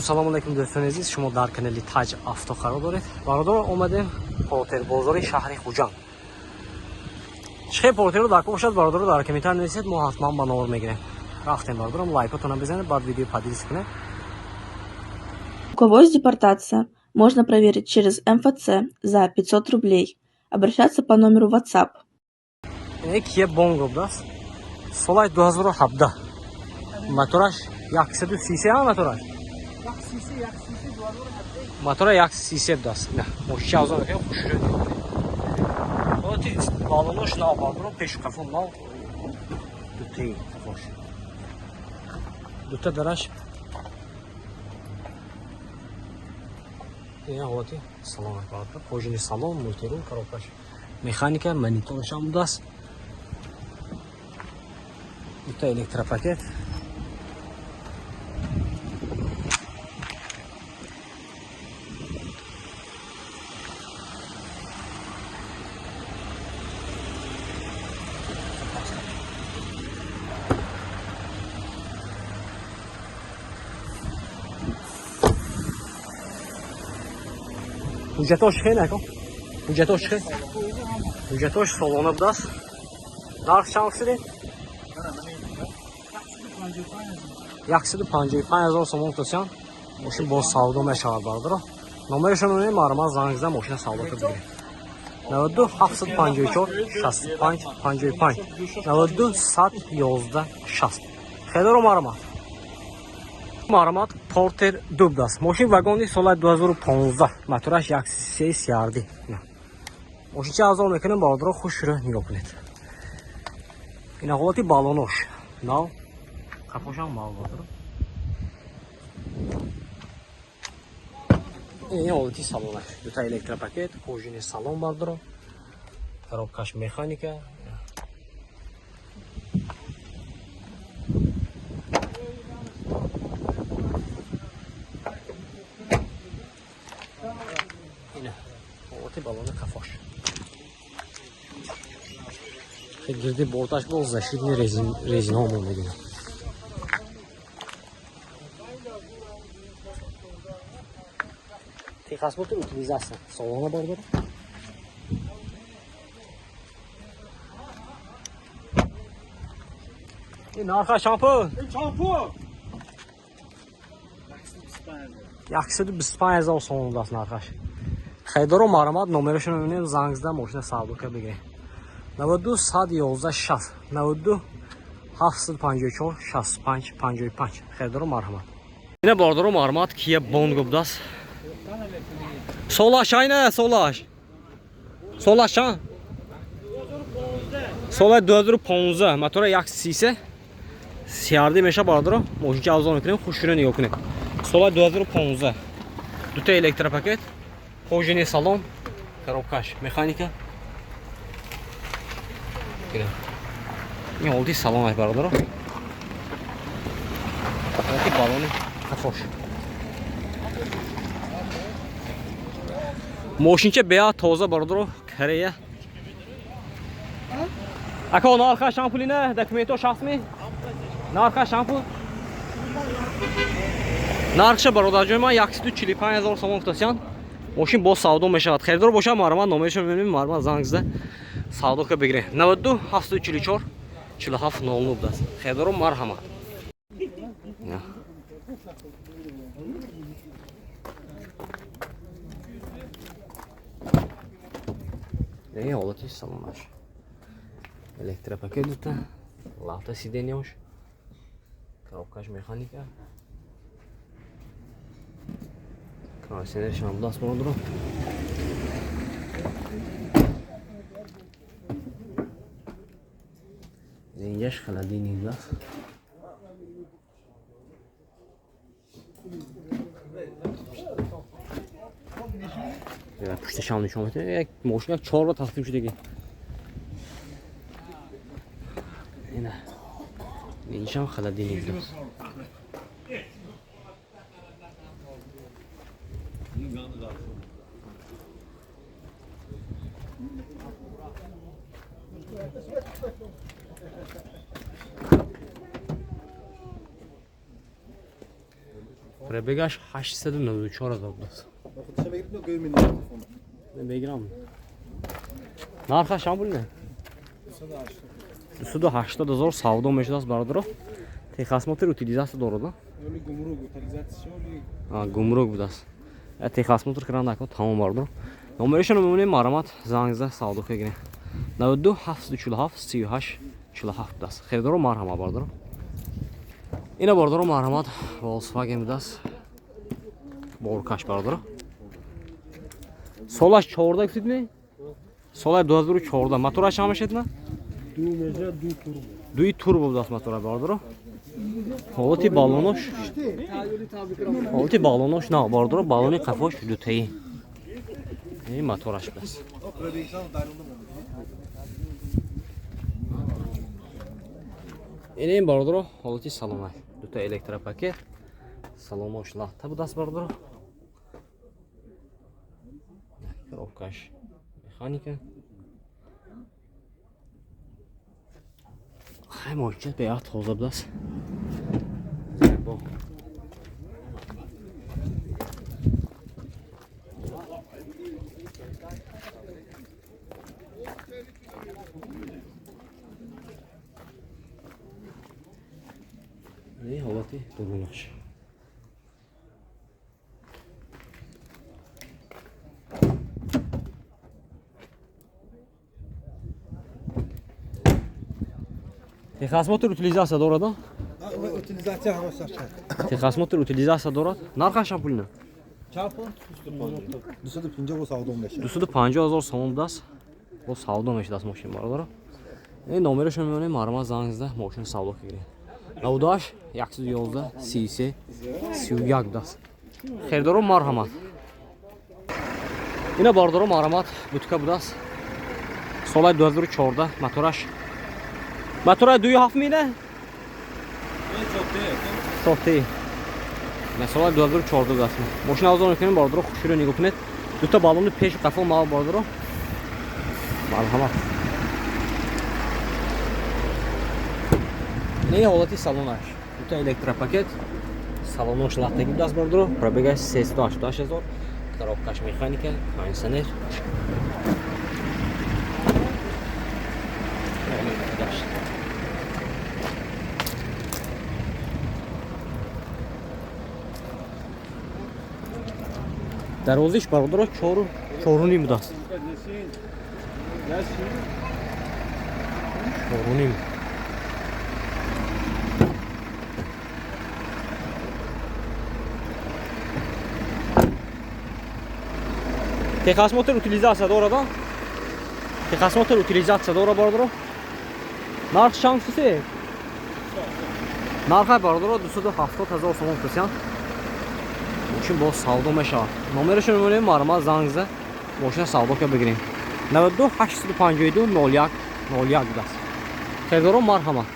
Салому алейкум дӯстони азиз, шумо дар канали Taj Авто қарор доред. Бародор омадем портер бозори шаҳри Хуҷанд. Чӣ портеро дар ко бошад, бародоро дар комментар нависед, мо ҳатман ба номер мегирем. Рафтем, бародорам, лайкотона бизанед, баъд видео подписка кунед. У кого есть депортация, можно проверить через МФЦ за 500 рублей. Обращаться по номеру WhatsApp. Кия Бонгоб даст. Солай 2017. Мотораш 133 ҳам мотораш. Мотора 133 даст. Не, мошина азон мекунем, хушрӯ. Вот и балонош нав бардорам, пешу кафон нав. Дутаи кафош. Дута дараш. Я вот и салон бардорам. Пружини салон, мультирул, коробкаш. Механика, мониторш ҳам даст. Дута электропакет. Ҳуҷҷатош хе након. Ҳуҷҷатош хе. Ҳуҷҷатош солона будааст. Нарх чанд гуфтидед? 155,000 сомон гуфтасиян. Мошин бо савдо мешавад бардоро. Номерашон меонем, мармаз занг зан мошина савдо кунед. 92 754 65 55 92 111 60. Хедоро мармат. Мармат портер дубдаст. Мошин вагони соли 2015. Мотораш 133 CRD. Мошинча азол мекунем, бародоро хушро нигоҳ кунед. Ин ҳолати балонош. Нав кафошам мал бародоро. Ин ҳолати салонаш. Дута электропакет, пружини салон бародоро. Коробкаш механика. Балони кафош. Гирди борташ бол защитный резина мегирем. Техосмотр утилизация. Салона бардор. Нарха шампунь. Шампунь. 125,000 сомон даст нархаш. Хайдаро марамат номерашон мебинем, занг зада мошина савдока бигирем. 92 111 60 92 754 65 55. Хайдаро марҳамат. Ина бардоро марҳамат Кия Бонгоб даст. Солаш айна, солаш. Солаш чанд? Соли 2015. Мотора 133 CRD меша бардоро. Мошинча авзон мекунем, хушро нигоҳ кунед. Соли 2015. Дута электропакет. Пружини салон, коробкаш механика. Ин ҳолати салонаш бародаро. Ҳолати балони кафош. Мошинча беа тоза бародаро, Корея. Ако нарха шампулина, документо шахсми? Нарха шампул? Нархша бародарҷои ман 145,000 сомон гуфтасиян. Мошин бо савдо мешавад. Херидор боша, мармат номерашон мебинем, мармат занг зада савдока бигирем. 92 744 47 00 даст. Херидоро марҳамат. Ин ҳолати салонаш. Электропакет дута, лафта сиденияш, коробкаш механика. Кондиционер шам даст бародоро. Зинҷаш холодильник даст. Пушта шам нишон метавонед. Як мошина 4 бор тақсим шудагӣ. Ина. Зинҷашам холодильник даст. Prebegаш 894 هزار است. خودش بگیرید نو گوی می‌نید. بگیرم. Narxi چند پول نه؟ 280 هزار savdo میشه دست برادر. Texasmotor utilizatsiya داره نه؟ Öyle gumruk utilizatsiya öyle. Gumruk بود است. Texasmotor کران نکن تمام برادر. نمرش میمونیم مرامت زنگزه savdo بگیریم. 92 747 38 47 است. خیلی مرهم برادر. اینا برادر مرامت Volkswagen بود است. Borkash برادر. Solaş 14 گفتید می؟ Solaş 2014 موتورش هم شد نه؟ 2 metre 2 turbo. دوی توربو بود است موتور برادر. حالتی بالونش حالتی بالونش نه برادر بالونی قفاش دو تایی. این موتورش بس. این برادر حالتی سالونه دو تا الکتروپاکت سالونش لحظه بود است برادر. Коробкаш механика. Хай мошчат беяхт хоза будас. Бо. Не халати дурунаш. Texasmotor utilizatsiya دارد؟ Utilizatsiya havasar chap. Texasmotor utilizatsiya دارد؟ Narxi چند پول نه؟ Chap 250 savdo میشه. 250 هزار سوم دست. با savdo میشه دست ماشین برادر. این نمرش میمونه مرمز زنگزده ماشین savdo بگیریم. 98 111 33 31 دست. خیردارو مرحمت. اینا باردارو مرحمت بوتکا بود است. سال 2014 موتورش موتور 2.7 مینه؟ چوبتی. مثلا 2014 دست. ماشین آزاد میکنیم باردارو خوشی رو نگاه کنید. دو تا بالون پیش قفل ما باردارو. مرحمت. این حالتی سالونش. دو تا الکتروپاکت. سالونش لحتگی دست باردارو. پرابگاش 388 هزار. коробкаш механика, кондиционер. Дарвозиш бародаро 4.5 буд аст. 4.5. Texasmotor utilizatsiya dora da. Texasmotor utilizatsiya dora бародаро. Narx chanqisi? Narx бародаро 270 000 сом песян. Мошин бо савдо мешавад. Номерашон мемонем мармаз зангза мошина савдока бигирем. 92 852 01 01 буд аст. Хелдоро марҳамат.